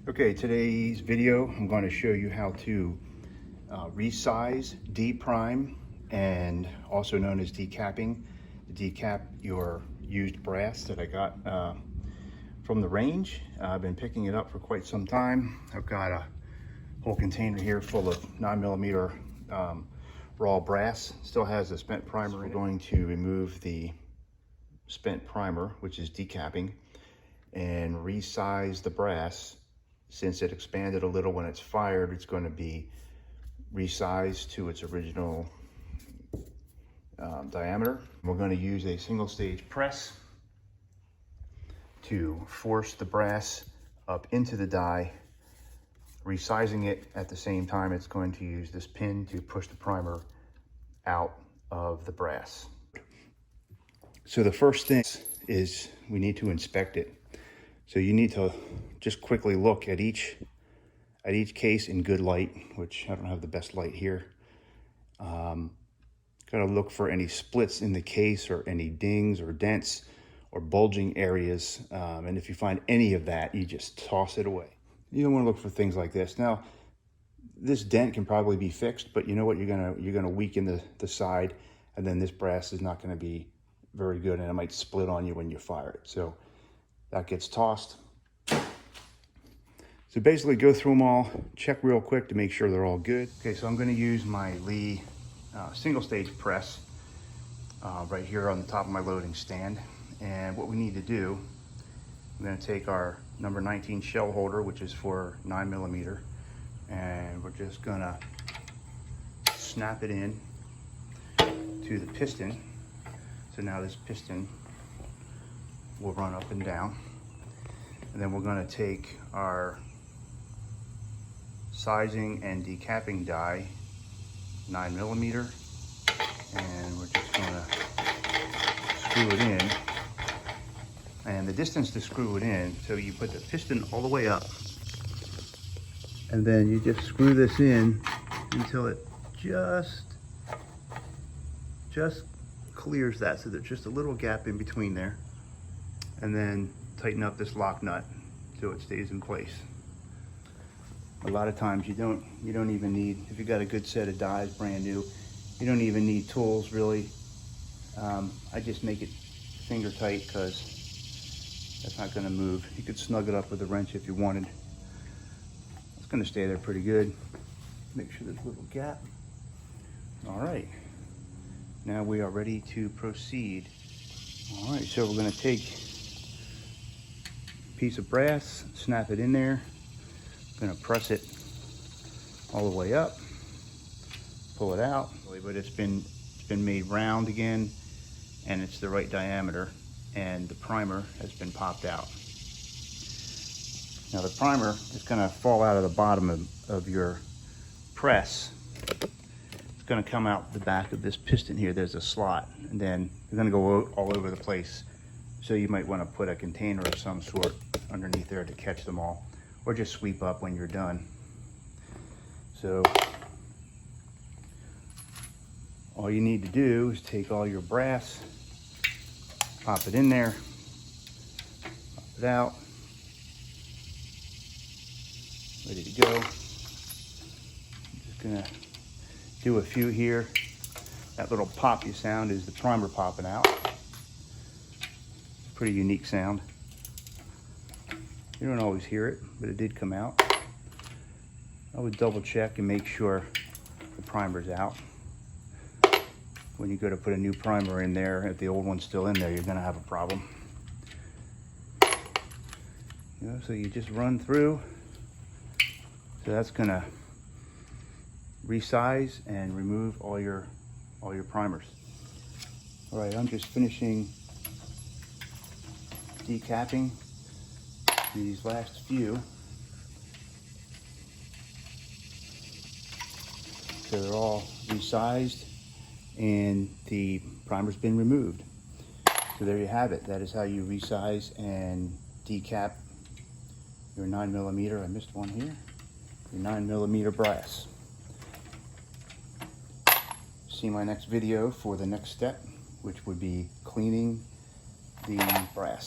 Okay, today's video, I'm going to show you how to resize, deprime, and also known as decapping. Decap your used brass that I got from the range. I've been picking it up for quite some time. I've got a whole container here full of 9mm raw brass. Still has a spent primer. We're going to remove the spent primer, which is decapping, and resize the brass. Since it expanded a little when it's fired, it's going to be resized to its original diameter. We're going to use a single stage press to force the brass up into the die, resizing it at the same time. It's going to use this pin to push the primer out of the brass. So the first thing is we need to inspect it. So you need to just quickly look at each case in good light, which I don't have the best light here. Gotta look for any splits in the case or any dings or dents or bulging areas. And if you find any of that, you just toss it away. You don't want to look for things like this. Now, this dent can probably be fixed, but you know what? You're gonna weaken the side, and then this brass is not gonna be very good, and it might split on you when you fire it. So that gets tossed. So basically go through them all, check real quick to make sure they're all good. Okay, so I'm gonna use my Lee single stage press right here on the top of my loading stand. And what we need to do, I'm gonna take our number 19 shell holder, which is for 9mm, and we're just gonna snap it in to the piston. So now this piston will run up and down. And then we're going to take our sizing and decapping die, 9mm, and we're just going to screw it in. And the distance to screw it in, so you put the piston all the way up, and then you just screw this in until it just clears that, so there's just a little gap in between there. And then tighten up this lock nut so it stays in place. A lot of times you don't even need, if you got a good set of dies brand new, you don't even need tools really. I just make it finger tight because that's not going to move. You could snug it up with a wrench if you wanted. It's going to stay there pretty good. Make sure there's a little gap. All right, now we are ready to proceed. All right, so we're going to take piece of brass, snap it in there. I'm gonna press it all the way up, pull it out, but it's been made round again, and it's the right diameter, and the primer has been popped out. Now the primer is gonna fall out of the bottom of your press. It's gonna come out the back of this piston here. There's a slot, and then you're gonna go all over the place. So you might want to put a container of some sort underneath there to catch them all, or just sweep up when you're done. So all you need to do is take all your brass, pop it in there, pop it out, ready to go. I'm just gonna do a few here. That little pop you sound is the primer popping out. Pretty unique sound. You don't always hear it, but it did come out. I would double check and make sure the primer's out. When you go to put a new primer in there, if the old one's still in there, you're gonna have a problem. You know, so you just run through. So that's gonna resize and remove all your primers. All right, I'm just finishing decapping these last few. So they're all resized and the primer's been removed. So there you have it. That is how you resize and decap your 9mm, I missed one here, your 9mm brass. See my next video for the next step, which would be cleaning the brass.